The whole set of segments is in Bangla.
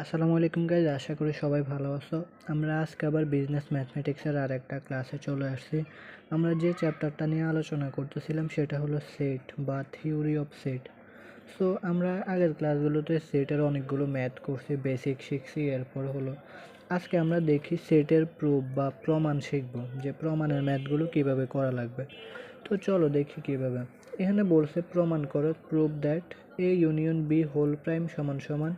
আসসালামু আলাইকুম গাইজ, আশা করি সবাই ভালো আছো। আমরা আজকে আবার বিজনেস ম্যাথমেটিক্সের আর একটা ক্লাসে চলে আসছি। আমরা যে চ্যাপ্টারটা নিয়ে আলোচনা করতেছিলাম সেটা হলো সেট বা থিওরি অফ সেট। সো আমরা আগের ক্লাসগুলোতে সেটের অনেকগুলো ম্যাথ করছি, বেসিক শিখছি। এরপর হলো আজকে আমরা দেখি সেটের প্রুফ বা প্রমাণ শিখব, যে প্রমাণের ম্যাথগুলো কিভাবে করা লাগবে। তো চলো দেখি কিভাবে। এখানে বলছে প্রমাণ করো, prove that A union B whole prime সমান সমান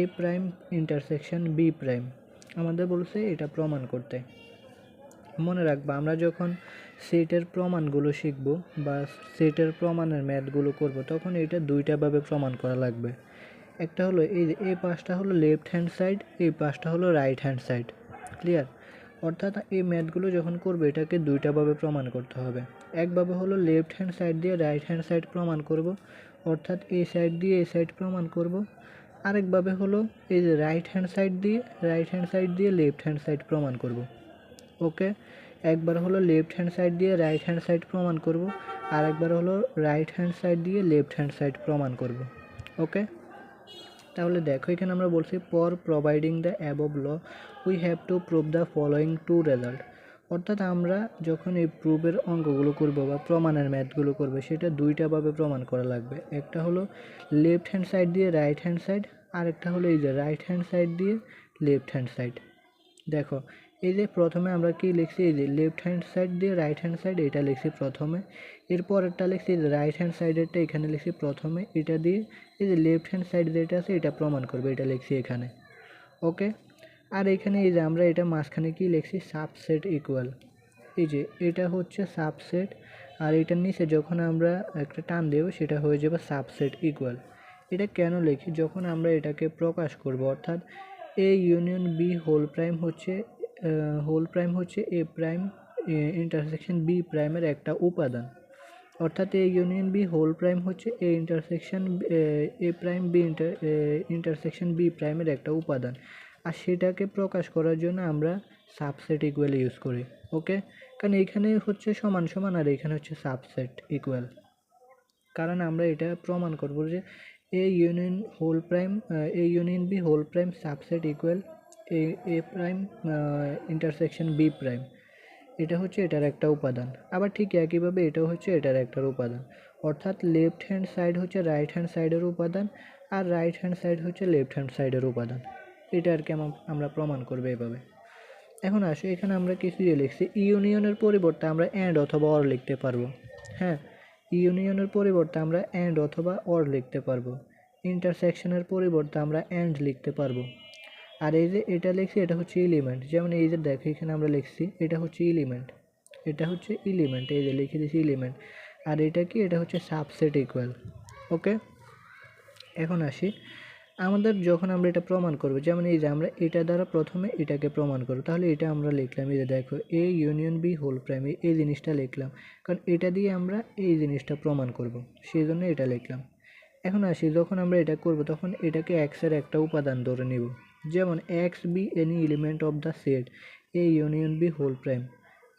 A prime intersection B prime. আমাদের বলছে এটা প্রমাণ করতে। মনে রাখবা, আমরা যখন সেটের প্রমাণগুলো শিখব বা সেটের প্রমাণের ম্যাথগুলো করব, তখন এটা দুইটাভাবে প্রমাণ করা লাগবে। একটা হলো এই পাশটা হলো লেফট হ্যান্ড সাইড, এই পাশটা হলো রাইট হ্যান্ড সাইড। ক্লিয়ার? অর্থাৎ এই ম্যাথগুলো যখন করবে এটাকে দুইটাভাবে প্রমাণ করতে হবে। একভাবে হলো লেফট হ্যান্ড সাইড দিয়ে রাইট হ্যান্ড সাইড প্রমাণ করব, অর্থাৎ এই সাইড দিয়ে এই সাইড প্রমাণ করব। আরেকভাবে হলো এই যে রাইট হ্যান্ড সাইড দিয়ে লেফট হ্যান্ড সাইড প্রমাণ করব। ওকে, একবার হলো লেফট হ্যান্ড সাইড দিয়ে রাইট হ্যান্ড সাইড প্রমাণ করব, আর একবার হলো রাইট হ্যান্ড সাইড দিয়ে লেফট হ্যান্ড সাইড প্রমাণ করব। ওকে, তাহলে দেখো এখানে আমরা বলছি for providing the above law we have to prove the following two result. অর্থাৎ আমরা যখন এই প্রুফের অঙ্কগুলো করব বা প্রমাণের ম্যাথগুলো করবো, সেটা দুইটাভাবে প্রমাণ করা লাগবে। একটা হলো লেফট হ্যান্ড সাইড দিয়ে রাইট হ্যান্ড সাইড, আর একটা হলো এই যে রাইট হ্যান্ড সাইড দিয়ে লেফট হ্যান্ড সাইড। দেখো এই যে প্রথমে আমরা কি লিখছি, এই যে লেফট হ্যান্ড সাইড দিয়ে রাইট হ্যান্ড সাইড, এটা লিখছি প্রথমে। এরপরেরটা লিখছি রাইট হ্যান্ড সাইডেরটা এখানে লিখছি প্রথমে, এটা দিয়ে এই যে লেফট হ্যান্ড সাইড যেটা আছে এটা প্রমাণ করবে, এটা লিখছি এখানে। ওকে, আর এখানে এই যে আমরা এটা মাঝখানে কি লিখছি, সাবসেট ইকুয়াল। এই যে এটা হচ্ছে সাবসেট, আর এটার নিচে যখন আমরা একটা টান দেব সেটা হয়ে যাবে সাবসেট ইকুয়াল। এটা কেন লিখি, যখন আমরা এটাকে প্রকাশ করব, অর্থাৎ A union B whole prime হচ্ছে এ প্রাইম ইন্টারসেকশন বি প্রাইমের একটা উপাদান। অর্থাৎ A union B whole prime হচ্ছে A intersection A prime B intersection B প্রাইমের একটা উপাদান। আর সেটাকে প্রকাশ করার জন্য আমরা সাবসেট ইকুয়াল ইউজ করি। ওকে, কারণ এখানে হচ্ছে সমান সমান আর এখানে হচ্ছে সাবসেট ইকুয়াল। কারণ আমরা এটা প্রমাণ করব যে A union B whole prime subset equal A prime intersection B prime. এটা হচ্ছে এটার একটা উপাদান। আবার ঠিক একইভাবে এটাও হচ্ছে এটার একটা উপাদান। অর্থাৎ লেফট হ্যান্ড সাইড হচ্ছে রাইট হ্যান্ড সাইডের উপাদান, আর রাইট হ্যান্ড সাইড হচ্ছে লেফট হ্যান্ড সাইডের উপাদান। এটা আর কি আমরা প্রমাণ করবো এভাবে। এখন আসো, এখানে আমরা কিছু দিয়ে লিখছি, ইউনিয়নের পরিবর্তে আমরা অ্যান্ড অথবা অর লিখতে পারবো। হ্যাঁ, ইউনিয়নের পরিবর্তে আমরা অ্যান্ড অথবা অর লিখতে পারবো। ইন্টারসেকশনের পরিবর্তে আমরা অ্যান্ড লিখতে পারবো। আর এই যে এটা লিখছি এটা হচ্ছে এলিমেন্ট, যেমন এই যে দেখো এখানে আমরা লিখছি এটা হচ্ছে এলিমেন্ট, এই যে লিখে দিয়েছি এলিমেন্ট। আর এটা কি, এটা হচ্ছে সাবসেট ইকুয়াল। ওকে, এখন আসি, আমাদের যখন আমরা এটা প্রমাণ করব, যেমন এই যে আমরা এটা দ্বারা প্রথমে এটাকে প্রমাণ করব, তাহলে এটা আমরা লিখলাম, এই যে দেখো A union B whole prime, এই জিনিসটা লিখলাম, কারণ এটা দিয়ে আমরা এই জিনিসটা প্রমাণ করব, সেই জন্য এটা লিখলাম। এখন আসি, যখন আমরা এটা করব তখন এটাকে এক্সের একটা উপাদান ধরে নিব, যেমন x be any element of the set A union B whole prime.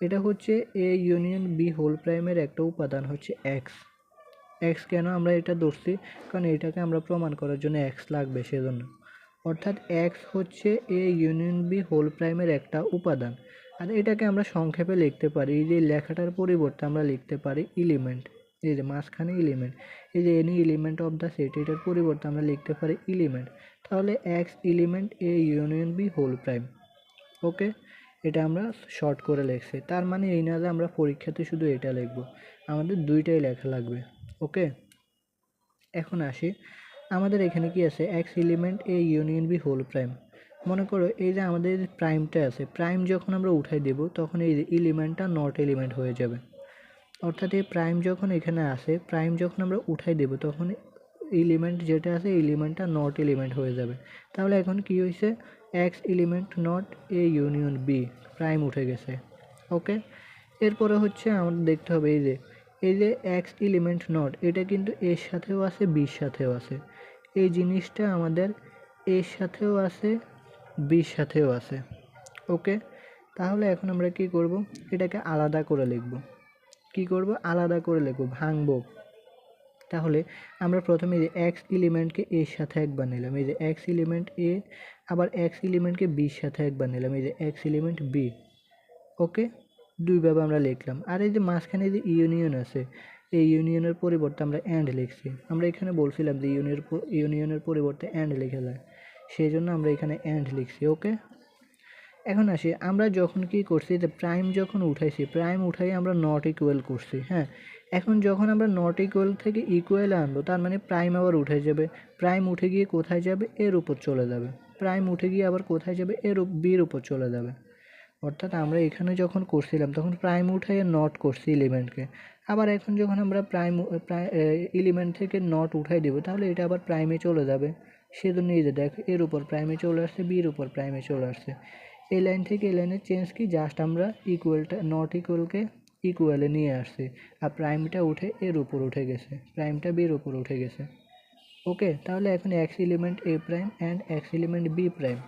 এটা হচ্ছে এ ইউনিয়ন বি হোল প্রাইমের একটা উপাদান হচ্ছে এক্স। এক্স কেন আমরা এটা ধরছি, কারণ এটাকে আমরা প্রমাণ করার জন্য এক্স লাগবে সেজন্য। অর্থাৎ এক্স হচ্ছে এ ইউনিয়ন বি হোল প্রাইমের একটা উপাদান। আর এটাকে আমরা সংক্ষেপে লিখতে পারি, এই যে লেখাটার পরিবর্তে আমরা লিখতে পারি এলিমেন্ট। এই যে মাঝখানে এলিমেন্ট, এই যে any element of the set, এটার পরিবর্তে আমরা লিখতে পারি এলিমেন্ট। তাহলে x element A union B whole prime. Okay, এটা আমরা শর্ট করে লিখছি। তার মানে এই না যে আমরা পরীক্ষাতে শুধু এটা লিখব, আমাদের দুইটাই লেখা লাগবে। ওকে, এখন আসি, আমাদের এখানে কি আছে, x element A union B whole prime. মনে করো এই যে আমাদের প্রাইমটা আছে, প্রাইম যখন আমরা উঠাই দেব তখন এই যে এলিমেন্টটা নট এলিমেন্ট হয়ে যাবে। অর্থাৎ এই প্রাইম যখন এখানে আসে, প্রাইম যখন আমরা উঠাই দেব তখন এলিমেন্ট যেটা আছে এলিমেন্টটা নট এলিমেন্ট হয়ে যাবে। তাহলে এখন কি হয়েছে, x element not A union B, prime উঠে গেছে। ওকে, এরপরে হচ্ছে আমাদের দেখতে হবে এই যে এক্স এলিমেন্ট নট, এটা কিন্তু এর সাথেও আছে বির সাথেও আছে। এই জিনিসটা আমাদের এর সাথেও আছে বির সাথেও আছে। ওকে, তাহলে এখন আমরা কি করব, এটাকে আলাদা করে লিখব। কি করব, আলাদা করে লিখব, ভাঙবো। তাহলে আমরা প্রথমে এই যে এক্স এলিমেন্টকে এর সাথে একবার নিলাম, এই যে এক্স এলিমেন্ট এ, আবার এক্স এলিমেন্টকে বির সাথে একবার নিলাম, এই যে এক্স এলিমেন্ট বি। ওকে, দুইভাবে আমরা লিখলাম। আর এই যে মাঝখানে যে ইউনিয়ন আছে, এই ইউনিয়নের পরিবর্তে আমরা অ্যান্ড লিখছি। আমরা এখানে বলছিলাম যে ইউনিয়নের পরিবর্তে অ্যান্ড লিখে যায়, সেই জন্য আমরা এখানে অ্যান্ড লিখছি। ওকে, এখন আসি, আমরা যখন কি করছি যে প্রাইম যখন উঠাইছি, প্রাইম উঠাই আমরা নট ইকুয়াল করছি। হ্যাঁ, এখন যখন আমরা নট ইকুয়াল থেকে ইকুয়াল আনবো, তার মানে প্রাইম আবার উঠে যাবে। প্রাইম উঠে গিয়ে কোথায় যাবে? এর উপর চলে যাবে। প্রাইম উঠে গিয়ে আবার কোথায় যাবে? বির উপর চলে যাবে। অর্থাৎ আমরা এখানে যখন করছিলাম তখন প্রাইম উঠাই নট করছি এলিমেন্টকে, আবার এখন যখন আমরা এলিমেন্ট থেকে নট উঠাই দেবো, তাহলে এটা আবার প্রাইমে চলে যাবে। সেজন্য এই যে দেখ, এর উপর প্রাইমে চলে আসছে, বির উপর প্রাইমে চলে আসছে। এই লাইন থেকে এই লাইনের চেঞ্জ কি? জাস্ট আমরা ইকুয়ালটা, নট ইকুয়ালকে ইকুয়ালে নিয়ে আসছি, আর প্রাইমটা উঠে এর উপর উঠে গেছে, প্রাইমটা বির উপর উঠে গেছে। ওকে, তাহলে এখন x element A prime and x element B prime.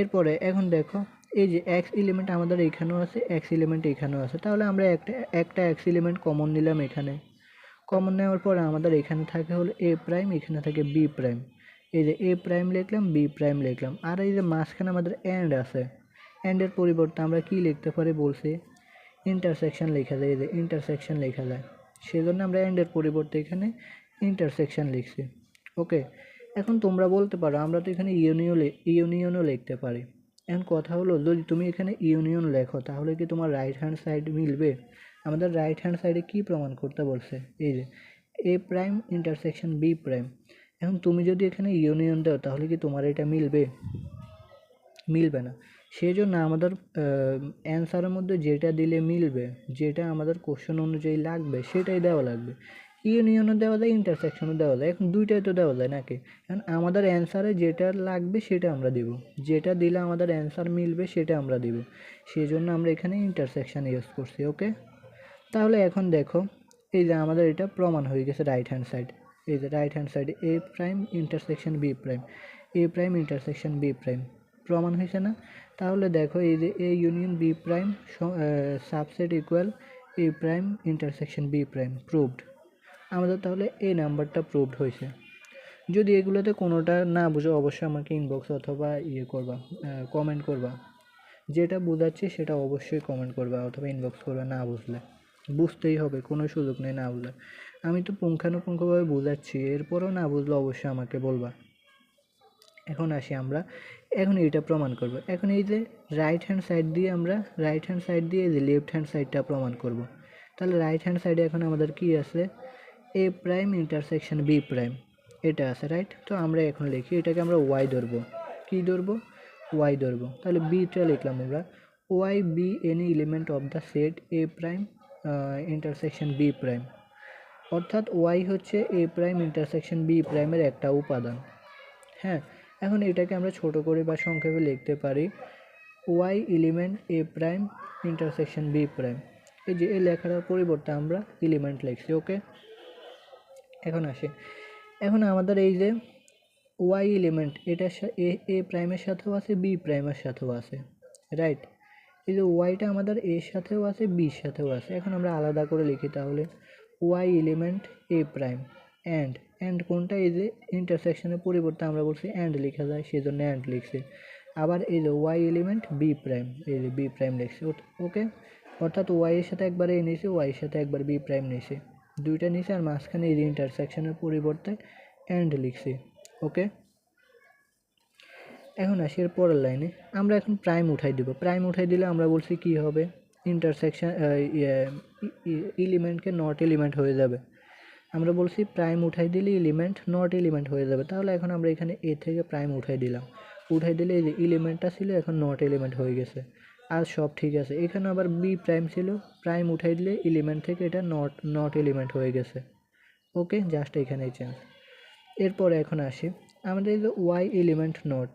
এরপরে এখন দেখো, এই যে এক্স এলিমেন্ট আমাদের এখানেও আছে, এক্স এলিমেন্ট এখানেও আছে, তাহলে আমরা একটা এক্স এলিমেন্ট কমন নিলাম এখানে। কমন নেওয়ার পরে আমাদের এখানে থাকে হলো এ প্রাইম, এখানে থাকে বি প্রাইম। এই যে এ প্রাইম লিখলাম, বি প্রাইম লিখলাম, আর এই যে মাঝখানে আমাদের অ্যান্ড আছে, অ্যান্ডের পরিবর্তে আমরা কি লিখতে পারি বলছি? ইন্টারসেকশন লেখা যায়, এই যে ইন্টারসেকশন লেখা যায়, সেজন্য আমরা অ্যান্ডের পরিবর্তে এখানে ইন্টারসেকশন লিখছি। ওকে, এখন তোমরা বলতে পারো আমরা তো এখানে ইউনিয়নও লিখতে পারি। এখন কথা হলো, যদি তুমি এখানে ইউনিয়ন লেখো তাহলে কি তোমার রাইট হ্যান্ড সাইড মিলবে? আমাদের রাইট হ্যান্ড সাইডে কি প্রমাণ করতে বলছে? এই যে A prime intersection B prime. এখন তুমি যদি এখানে ইউনিয়ন দাও তাহলে কি তোমার এটা মিলবে? মিলবে না। সেই জন্য আমাদের অ্যান্সারের মধ্যে যেটা দিলে মিলবে, যেটা আমাদের কোশ্চেন অনুযায়ী লাগবে সেটাই দেওয়া লাগবে। ইউনিয়নও দেওয়া যায়, ইন্টারসেকশনও দেওয়া যায়, এখন দুইটাই তো দেওয়া যায় নাকি? এখন আমাদের অ্যান্সারে যেটা লাগবে সেটা আমরা দিব, যেটা দিলে আমাদের অ্যান্সার মিলবে সেটা আমরা দিব, সেই জন্য আমরা এখানে ইন্টারসেকশন ইউজ করছি। ওকে, তাহলে এখন দেখো, এই যে আমাদের এটা প্রমাণ হয়ে গেছে রাইট হ্যান্ড সাইড। এই যে রাইট হ্যান্ড সাইডে A prime intersection B prime, A prime intersection B prime প্রমাণ হয়েছে না? তাহলে দেখো, এই যে A union B prime subset equal A prime intersection B prime proved. আমাদের তাহলে এই নাম্বারটা প্রুভড হয়েছে। যদি এগুলোতে কোনোটা না বুঝো অবশ্যই আমাকে ইনবক্স অথবা করবা, কমেন্ট করবা। যেটা বোঝাচ্ছি সেটা অবশ্যই কমেন্ট করবা অথবা ইনবক্স করবা, না বুঝলে। বুঝতেই হবে, কোনো সুযোগ নেই না বুঝলে। আমি তো পুঙ্খানুপুঙ্খভাবে বোঝাচ্ছি, এরপরও না বুঝলে অবশ্যই আমাকে বলবা। এখন আসি আমরা, এখন এটা প্রমাণ করব। এখন এই যে রাইট হ্যান্ড সাইড দিয়ে এই যে লেফট হ্যান্ড সাইডটা প্রমাণ করব। তাহলে রাইট হ্যান্ড সাইডে এখন আমাদের কি আছে? এ প্রাইম ইন্টারসেকশন বি প্রাইম, এটা আছে, রাইট? তো আমরা এখন লিখি, এটাকে আমরা ওয়াই ধরবো। কি ধরবো? ওয়াই ধরবো। তাহলে বিটা লিখলাম আমরা, y be any element of the set A prime intersection B prime. অর্থাৎ ওয়াই হচ্ছে এ প্রাইম ইন্টারসেকশন বি প্রাইমের একটা উপাদান। হ্যাঁ, এখন এটাকে আমরা ছোট করে বা সংক্ষেপে লিখতে পারি Y element A prime intersection B prime. এই যে এই লেখাটার পরিবর্তে আমরা এলিমেন্ট লিখছি। ওকে, এখন আসে, এখন আমাদের এই যে ওয়াই এলিমেন্ট, এটা এ প্রাইমের সাথেও আছে, বি প্রাইমের সাথেও আছে, রাইট? এই যে ওয়াইটা আমাদের এর সাথেও আছে, বির সাথেও আছে। এখন আমরা আলাদা করে লিখি তাহলে, y element A prime and কোনটা? এই যে ইন্টারসেকশনের পরিবর্তে আমরা বলছি অ্যান্ড লেখা যায়, সেই জন্য অ্যান্ড লিখছি। আবার এই যে ওয়াই এলিমেন্ট বি প্রাইম, এই যে বি প্রাইম লিখছি। ওকে, অর্থাৎ ওয়াই এর সাথে একবার এ নিয়েছি, ওয়াই এর সাথে একবার বি প্রাইম নিয়েছি, দুইটা নিয়েছি, আর মাঝখানে এই যে ইন্টারসেকশনের পরিবর্তে অ্যান্ড লিখছি। ওকে, এখন আসি এর পরের লাইনে, আমরা এখন প্রাইম উঠাই দিব। প্রাইম উঠাই দিলে আমরা বলছি কি হবে? ইন্টারসেকশন এলিমেন্টকে নট এলিমেন্ট হয়ে যাবে। আমরা বলছি প্রাইম উঠাই দিলে এলিমেন্ট নট এলিমেন্ট হয়ে যাবে। তাহলে এখন আমরা এখানে এ থেকে প্রাইম উঠাই দিলাম, উঠাই দিলে এই যে এলিমেন্টটা ছিল এখন নট এলিমেন্ট হয়ে গেছে, আর সব ঠিক আছে। এখানে আবার বি প্রাইম ছিল, প্রাইম উঠাই দিলে এলিমেন্ট থেকে এটা নট এলিমেন্ট হয়ে গেছে। ওকে, জাস্ট এখানেই চেঞ্জ। এরপরে এখন আসি, আমাদের এই যে ওয়াই এলিমেন্ট নট,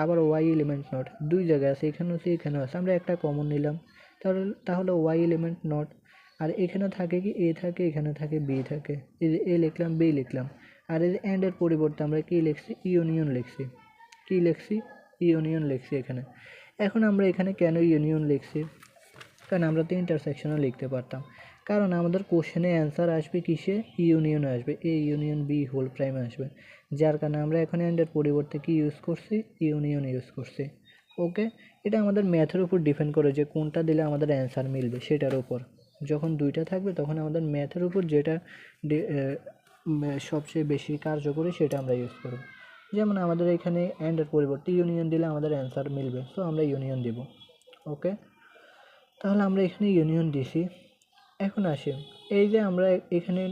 আবার ওয়াই এলিমেন্ট নট দুই জায়গায় আছে, এখানেও আছে এখানেও আছে, আমরা একটা কমন নিলাম, তাহলে ওয়াই এলিমেন্ট নট। আর এখানে থাকে কি? এ থাকে, এখানে থাকে বি থাকে, এই যে এ লিখলাম, বি লিখলাম, আর এই যে অ্যান্ডের পরিবর্তে আমরা কি লিখছি? ইউনিয়ন লিখছি। কি লিখছি? ইউনিয়ন লিখছি এখানে। এখন আমরা এখানে কেন ইউনিয়ন লিখছি? কারণ আমরা তো ইন্টারসেকশনও লিখতে পারতাম, কারণ আমাদের কোশ্চেনে অ্যান্সার আসবে কিসে, ইউনিয়ন আসবে, A union B whole prime আসবে, যার কারণে আমরা এখন অ্যান্ডের পরিবর্তে কি ইউজ করছি, ইউনিয়ন ইউজ করছি। ওকে, এটা আমাদের ম্যাথের উপর ডিপেন্ড করে যে কোনটা দিলে আমাদের অ্যান্সার মিলবে সেটার উপর। যখন দুইটা থাকবে তখন আমাদের ম্যাথের উপর যেটা সবচেয়ে বেশি কার্যকরী সেটা আমরা ইউজ করব। যেমন আমাদের এখানে অ্যান্ডের পরিবর্তে ইউনিয়ন দিলে আমাদের অ্যান্সার মিলবে, সো আমরা ইউনিয়ন দিব। ওকে, তাহলে আমরা এখানে ইউনিয়ন দিছি। এখন আসি, এই যে আমরা এখানে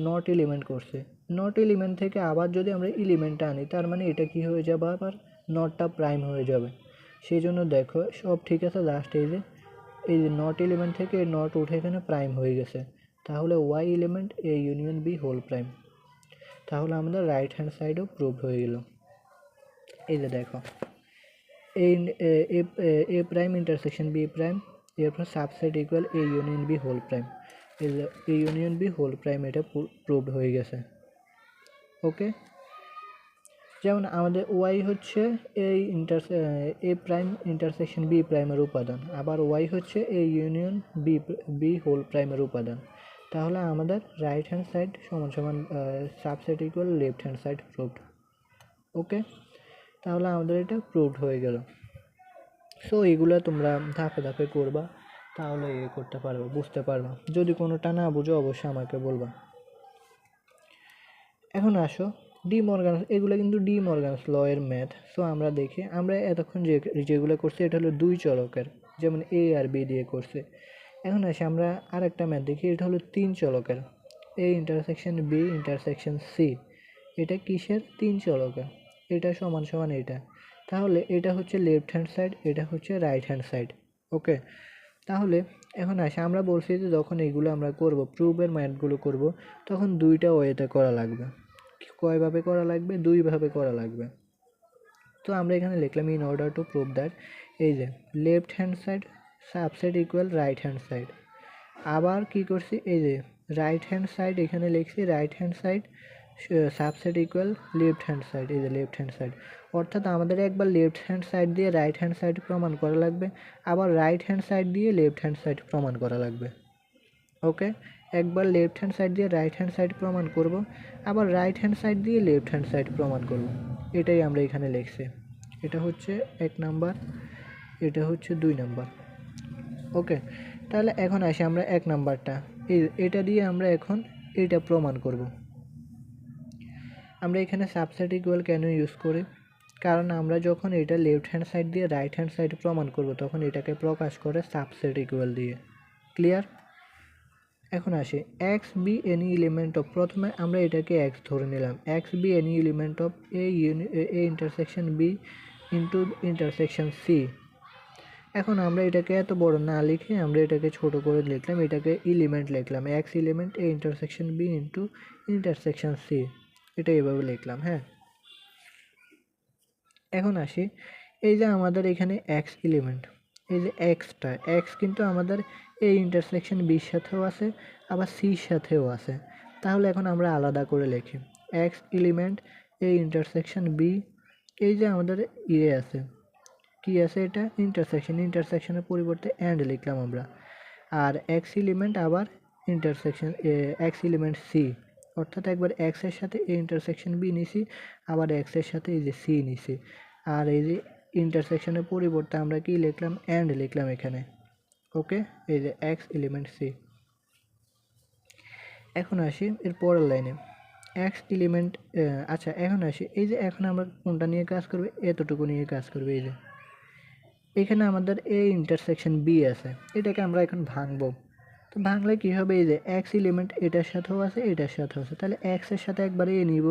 নট এলিমেন্ট করছে, নট এলিমেন্ট থেকে আবার যদি আমরা এলিমেন্টটা আনি তার মানে এটা কি হয়ে যাবে, আবার নটটা প্রাইম হয়ে যাবে। সেই জন্য দেখো সব ঠিক আছে, লাস্ট এই যে নট এলিমেন্ট থেকে নট উঠে এখানে প্রাইম হয়ে গেছে, তাহলে y element A union B whole prime. তাহলে আমাদের রাইট হ্যান্ড সাইডও প্রুভ হয়ে গেল। এই যে দেখো A prime intersection B prime, এরপর subset equal A union B whole prime, A union B whole prime এটা প্রুভড হয়ে গেছে। ওকে, যেমন আমাদের ওয়াই হচ্ছে এ প্রাইম ইন্টারসেকশন বি প্রাইমের উপাদান, আবার ওয়াই হচ্ছে এ ইউনিয়ন বি হোল প্রাইমের উপাদান। তাহলে আমাদের রাইট হ্যান্ড সাইড সমান সমান subset equal left hand side proved. Okay, তাহলে আমাদের এটা প্রুভড হয়ে গেল। সো এগুলো তোমরা ধাপে ধাপে করবা, তাহলে করতে পারবে, বুঝতে পারবা। যদি কোনোটা না বুঝো অবশ্যই আমাকে বলবা। এখন আসো ডি মর্গানস, এগুলো কিন্তু ডি মর্গানস ল এর ম্যাথ। সো আমরা দেখি, আমরা এতক্ষণ যেগুলো করছি এটা হলো দুই চলকের, যেমন এ আর বি দিয়ে করছে। এখন আসি আমরা আরেকটা ম্যাথ দেখি, এটা হলো তিন চলকের, A intersection B intersection C. এটা কিসের, তিন চলকের, এটা সমান সমান এটা। তাহলে এটা হচ্ছে লেফট হ্যান্ড সাইড, এটা হচ্ছে রাইট হ্যান্ড সাইড। ওকে, তাহলে এখন আসি, আমরা বলছি যে যখন এইগুলো আমরা করব, প্রুফের ম্যাথগুলো করব, তখন দুইটা ওয়েতে করা লাগবে। কয়ভাবে করা লাগবে, দুইভাবে করা লাগবে। তো আমরা এখানে লিখলাম in order to prove that, এই যে left hand side subset equal right hand side. আবার কি করছি, এই যে রাইট হ্যান্ড সাইড এখানে লিখছি right hand side subset equal left hand side, এই যে লেফট হ্যান্ড সাইড। অর্থাৎ আমাদের একবার লেফট হ্যান্ড সাইড দিয়ে রাইট হ্যান্ড সাইড প্রমাণ করা লাগবে, আবার রাইট হ্যান্ড সাইড দিয়ে লেফট হ্যান্ড সাইড প্রমাণ করা লাগবে। ওকে, একবার লেফট হ্যান্ড সাইড দিয়ে রাইট হ্যান্ড সাইড প্রমাণ করব, আবার রাইট হ্যান্ড সাইড দিয়ে লেফট হ্যান্ড সাইড প্রমাণ করব। এটাই আমরা এখানে লিখছি। এটা হচ্ছে 1 নাম্বার, এটা হচ্ছে 2 নাম্বার। ওকে, তাহলে এখন আসি আমরা 1 নাম্বারটা, এটা দিয়ে আমরা এখন এটা প্রমাণ করব। আমরা এখানে সাবসেট ইকুয়াল কেন ইউজ করি, কারণ আমরা যখন এটা লেফট হ্যান্ড সাইড দিয়ে রাইট হ্যান্ড সাইড প্রমাণ করব তখন এটাকে প্রকাশ করে সাবসেট ইকুয়াল দিয়ে। ক্লিয়ার? এখন আসি x be any element of, প্রথমে আমরা এটাকে এক্স ধরে নিলাম, x be any element of A intersection B into intersection C. এখন আমরা এটাকে এত বড় না লিখে আমরা এটাকে ছোট করে লিখলাম, এটাকে এলিমেন্ট লিখলাম, x element A intersection B into intersection C, এটা এভাবে লিখলাম। হ্যাঁ, এখন আসি, এই যে আমাদের এখানে এক্স এলিমেন্ট, এই যে এক্সটা, এক্স কিন্তু আমাদের এই ইন্টারসেকশন বির সাথেও আছে আবার সির সাথেও আছে। তাহলে এখন আমরা আলাদা করে লিখি এক্স এলিমেন্ট এই ইন্টারসেকশন বি, এই যে আমাদের ইয়ে আছে, কি আছে এটা, ইন্টারসেকশন, ইন্টারসেকশনের পরিবর্তে অ্যান্ড লিখলাম আমরা। আর এক্স এলিমেন্ট আবার ইন্টারসেকশন এক্স এলিমেন্ট সি, অর্থাৎ একবার এক্সের সাথে এই ইন্টারসেকশন বি নিছি, আবার এক্সের সাথে এই যে সি নিছি। আর এই যে ইন্টারসেকশনের পরিবর্তে আমরা কি লিখলাম, অ্যান্ড লিখলাম এখানে। ওকে, এই যে এক্স এলিমেন্ট সি। এখন আসি এর পরের লাইনে, এক্স এলিমেন্ট, আচ্ছা এখন আসি, এই যে এখন আমরা কোনটা নিয়ে কাজ করবে, এতটুকু নিয়ে কাজ করবে। এই যে এখানে আমাদের এ ইন্টারসেকশন বি আছে, এটাকে আমরা এখন ভাঙবো। তো ভাঙলে কী হবে, এই যে এক্স এলিমেন্ট এটার সাথেও আছে এটার সাথেও আছে, তাহলে এক্সের সাথে একবার এ নিব,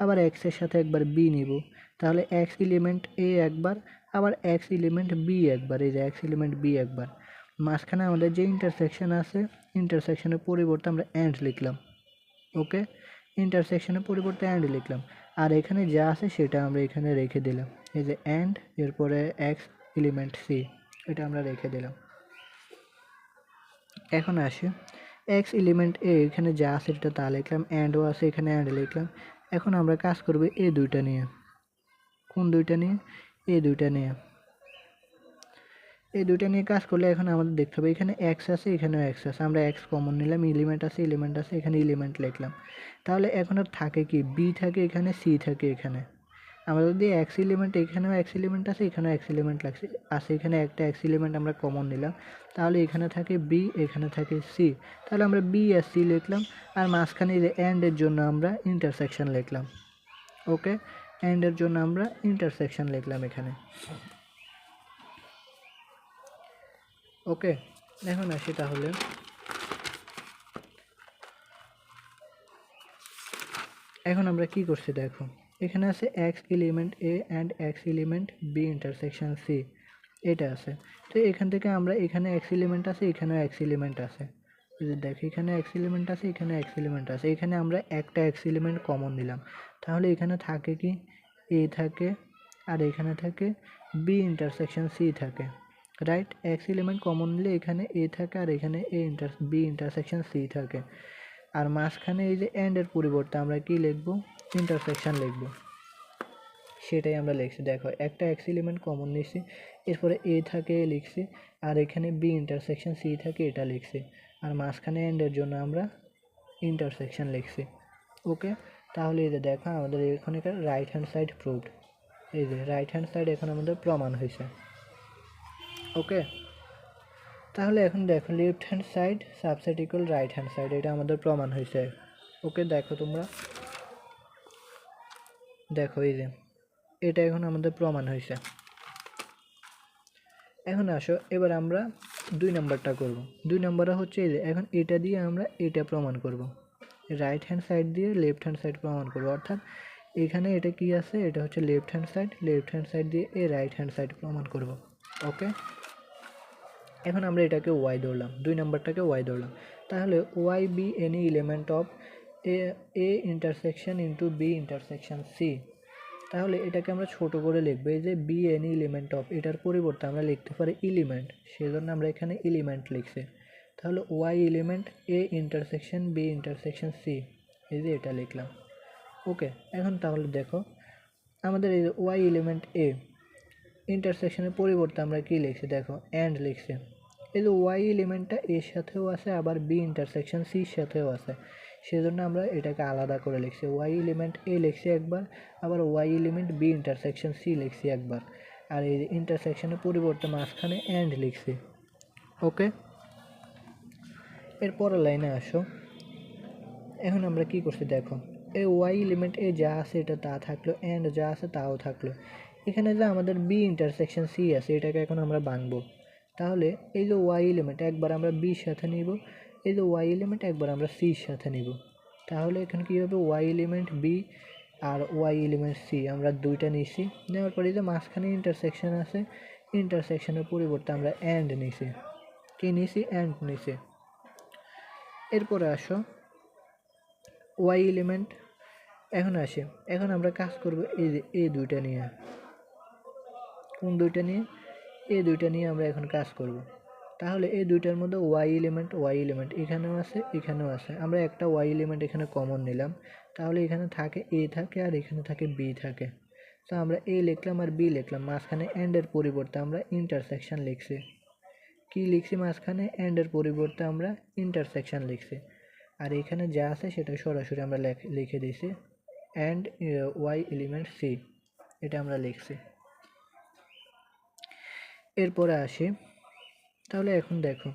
আবার এক্সের সাথে একবার বি নিব। তাহলে এক্স এলিমেন্ট এ একবার, আবার এক্স এলিমেন্ট বি একবার, এই যে এক্স এলিমেন্ট বি একবার। মাঝখানে আমাদের যে ইন্টারসেকশন আছে, ইন্টারসেকশনের পরিবর্তে আমরা অ্যান্ড লিখলাম। ওকে, ইন্টারসেকশনের পরিবর্তে অ্যান্ড লিখলাম, আর এখানে যা আছে সেটা আমরা এখানে রেখে দিলাম। এই যে অ্যান্ড, এরপরে এক্স এলিমেন্ট সি, এটা আমরা রেখে দিলাম। এখন আসি এক্স এলিমেন্ট এ, এখানে যা আছে এটা তা লিখলাম, অ্যান্ডও আছে এখানে অ্যান্ড লিখলাম। এখন আমরা কাজ করব এই দুইটা নিয়ে। কোন দুইটা নিয়ে, এই দুইটা নিয়ে। এই দুইটা নিয়ে কাজ করলে এখন আমাদের দেখতে হবে এখানে এক্স আছে, এখানেও এক্স আছে, আমরা এক্স কমন নিলাম, এলিমেন্ট আছে, এখানে এলিমেন্ট লিখলাম। তাহলে এখন আর থাকে কি, বি থাকে এখানে, সি থাকে এখানে। আমরা যদি এক্স এলিমেন্ট, এখানেও এক্স এলিমেন্ট আছে, এখানেও এক্স এলিমেন্ট লাগছে আছে, এখানে একটা এক্স এলিমেন্ট আমরা কমন নিলাম, তাহলে এখানে থাকে বি, এখানে থাকে সি। তাহলে আমরা বি আর সি লিখলাম, আর মাঝখানে এন্ডের জন্য আমরা ইন্টারসেকশন লিখলাম। ওকে, এন্ডের জন্য আমরা ইন্টারসেকশন লিখলাম এখানে। ওকে, এখন আসি তাহলে এখন আমরা কি করছি দেখো, এখানে আছে x element A and x element B intersection C, এটা আছে। তো এখান থেকে আমরা, এখানে এক্স এলিমেন্ট আছে, এখানেও এক্স এলিমেন্ট আছে, দেখো এখানে এক্স এলিমেন্ট আছে, এখানে এক্স এলিমেন্ট আছে, এখানে আমরা একটা এক্স এলিমেন্ট কমন নিলাম। তাহলে এখানে থাকে কি, এ থাকে, আর এখানে থাকে বি ইন্টারসেকশন সি থাকে, রাইট। এক্স এলিমেন্ট কমন নিলে এখানে এ থাকে, আর এখানে বি ইন্টারসেকশন সি থাকে। আর মাঝখানে এই যে এন্ডের পরিবর্তে আমরা কি লিখব, ইন্টারসেকশন লিখব, সেটাই আমরা লিখছি। দেখো একটা এক্স এলিমেন্ট কমন নিছি, এরপরে এ থাকে লিখছি, আর এখানে বি ইন্টারসেকশন সি থাকে, এটা লিখছি, আর মাঝখানে এন্ডের জন্য আমরা ইন্টারসেকশন লিখছি। ওকে, তাহলে এই যে দেখো আমাদের এখানকার রাইট হ্যান্ড সাইড প্রুভড, এই যে রাইট হ্যান্ড সাইড এখন আমাদের প্রমাণ হয়েছে। ওকে, তাহলে এখন দেখো left hand side subset equal right hand side, এটা আমাদের প্রমাণ হয়েছে। ওকে, দেখো তোমরা দেখো এই যে এটা এখন আমাদের প্রমাণ হয়েছে। এখন আসো এবার আমরা 2 নাম্বারটা করব। 2 নাম্বারটা হচ্ছে এই যে, এখন এটা দিয়ে আমরা এটা প্রমাণ করব, রাইট হ্যান্ড সাইড দিয়ে লেফট হ্যান্ড সাইড প্রমাণ করব। অর্থাৎ এখানে এটা কি আছে, এটা হচ্ছে লেফট হ্যান্ড সাইড দিয়ে এই রাইট হ্যান্ড সাইড প্রমাণ করব। ওকে, এখন আমরা এটাকে ওয়াই ধরলাম, 2 নাম্বারটাকে ওয়াই ধরলাম। তাহলে y be any element of A intersection into B intersection C. তাহলে এটাকে আমরা ছোট করে লিখবো, এই যে বি এনি এলিমেন্ট অফ, এটার পরিবর্তে আমরা লিখতে পারি এলিমেন্ট, সেজন্য আমরা এখানে এলিমেন্ট লিখছি। তাহলে y element A intersection B intersection C, এই যে এটা লিখলাম। ওকে, এখন তাহলে দেখো আমাদের এই ওয়াই এলিমেন্ট এ ইন্টারসেকশনের পরিবর্তে আমরা কি লিখছি, দেখো অ্যান্ড লিখছি। এই যে ওয়াই এলিমেন্টটা এর সাথেও আছে, আবার বি ইন্টারসেকশন সির সাথেও আছে, সেজন্য আমরা এটাকে আলাদা করে লিখছি। ওয়াই এলিমেন্ট এ লিখছি একবার, আবার y element B intersection C লিখছি একবার, আর এই ইন্টারসেকশনের পরিবর্তে মাঝখানে অ্যান্ড লিখছি। ওকে, এর পরের লাইনে আসো। এখন আমরা কি করছি দেখো, এই ওয়াই এলিমেন্ট এ যা আছে এটা তা থাকলো, অ্যান্ড যা আছে তাও থাকলো। এখানে যে আমাদের বি ইন্টারসেকশন সি আছে, এটাকে এখন আমরা ভাঙবো। তাহলে এই যে ওয়াই এলিমেন্ট একবার আমরা বির সাথে নিব, এই যে ওয়াই এলিমেন্ট একবার আমরা সির সাথে নিব। তাহলে এখানে কী হবে, ওয়াই এলিমেন্ট বি আর ওয়াই এলিমেন্ট সি আমরা দুইটা নিছি, নেওয়ার পরে যে মাঝখানে ইন্টারসেকশন আছে, ইন্টারসেকশনের পরিবর্তে আমরা অ্যান্ড নিছি, কি নিছি, অ্যান্ড নিছি। এরপরে আসো ওয়াই এলিমেন্ট, এখন আসে, এখন আমরা কাজ করব এই যে এই দুইটা নিয়ে। কোন দুইটা নিয়ে, এই দুইটা নিয়ে আমরা এখন কাজ করব। তাহলে এই দুইটার মধ্যে ওয়াই এলিমেন্ট এখানেও আছে, এখানেও আছে, আমরা একটা ওয়াই এলিমেন্ট এখানে কমন নিলাম। তাহলে এখানে থাকে এ থাকে, আর এখানে থাকে বি থাকে। তো আমরা এ লিখলাম আর বি লিখলাম, মাঝখানে অ্যান্ডের পরিবর্তে আমরা ইন্টারসেকশন লিখছি। কি লিখছি মাঝখানে, অ্যান্ডের পরিবর্তে আমরা ইন্টারসেকশন লিখছি। আর এখানে যা আছে সেটা সরাসরি আমরা লিখে দিয়েছি, অ্যান্ড ওয়াই এলিমেন্ট সি, এটা আমরা লিখছি। এরপরে আসি, তাহলে এখন দেখো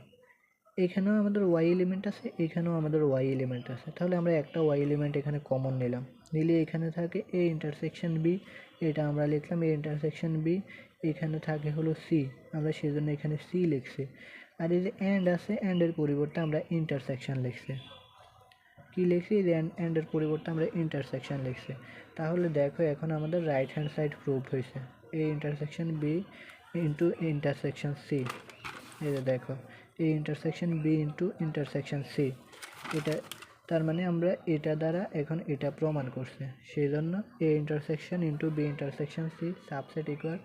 এখানেও আমাদের ওয়াই এলিমেন্ট আছে, এখানেও আমাদের ওয়াই এলিমেন্ট আছে। তাহলে আমরা একটা ওয়াই এলিমেন্ট এখানে কমন নিলাম, নিলে এখানে থাকে এ ইন্টারসেকশন বি, এটা আমরা লিখলাম এ ইন্টারসেকশন বি। এখানে থাকে হলো সি, আমরা সেজন্য এখানে সি লিখছি। আর এই যে অ্যান্ড আছে, অ্যান্ডের পরিবর্তে আমরা ইন্টারসেকশন লিখছি। কি লিখছি, অ্যান্ডের পরিবর্তে আমরা ইন্টারসেকশন লিখছি। তাহলে দেখো এখন আমাদের রাইট হ্যান্ড সাইড প্রুভড হয়েছে, A intersection B into intersection C. এই যে দেখো A intersection B into intersection C, এটা তার মানে আমরা এটা দ্বারা এখন এটা প্রমাণ করছে। সেই জন্য A intersection into B intersection C subset equal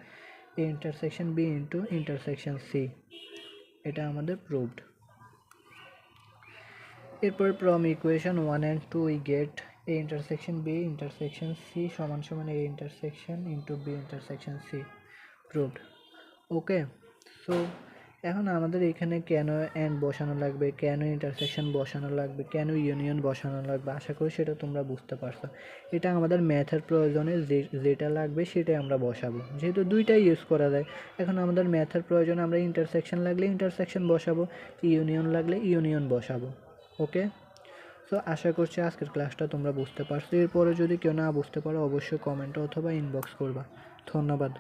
A intersection B into intersection C, এটা আমাদের প্রুভড। এরপর from equation 1 and 2 we get a intersection b intersection c সমান সমান a intersection into b intersection c proved. Okay, so এখন আমাদের এখানে কেন অ্যান্ড বসানো লাগবে, কেন ইন্টারসেকশন বসানো লাগবে, কেন ইউনিয়ন বসানো লাগবে, আশা করি সেটা তোমরা বুঝতে পারছো। এটা আমাদের ম্যাথের প্রয়োজনে যেটা লাগবে সেটাই আমরা বসাবো, যেহেতু দুইটাই ইউজ করা যায়। এখন আমাদের ম্যাথের প্রয়োজনে আমরা ইন্টারসেকশন লাগলে ইন্টারসেকশন বসাবো, ইউনিয়ন লাগলে ইউনিয়ন বসাবো। ওকে, সো আশা করছি আজকের ক্লাসটা তোমরা বুঝতে পারছো। এরপরে যদি কেউ না বুঝতে পারো অবশ্যই কমেন্ট অথবা ইনবক্স করবা। ধন্যবাদ।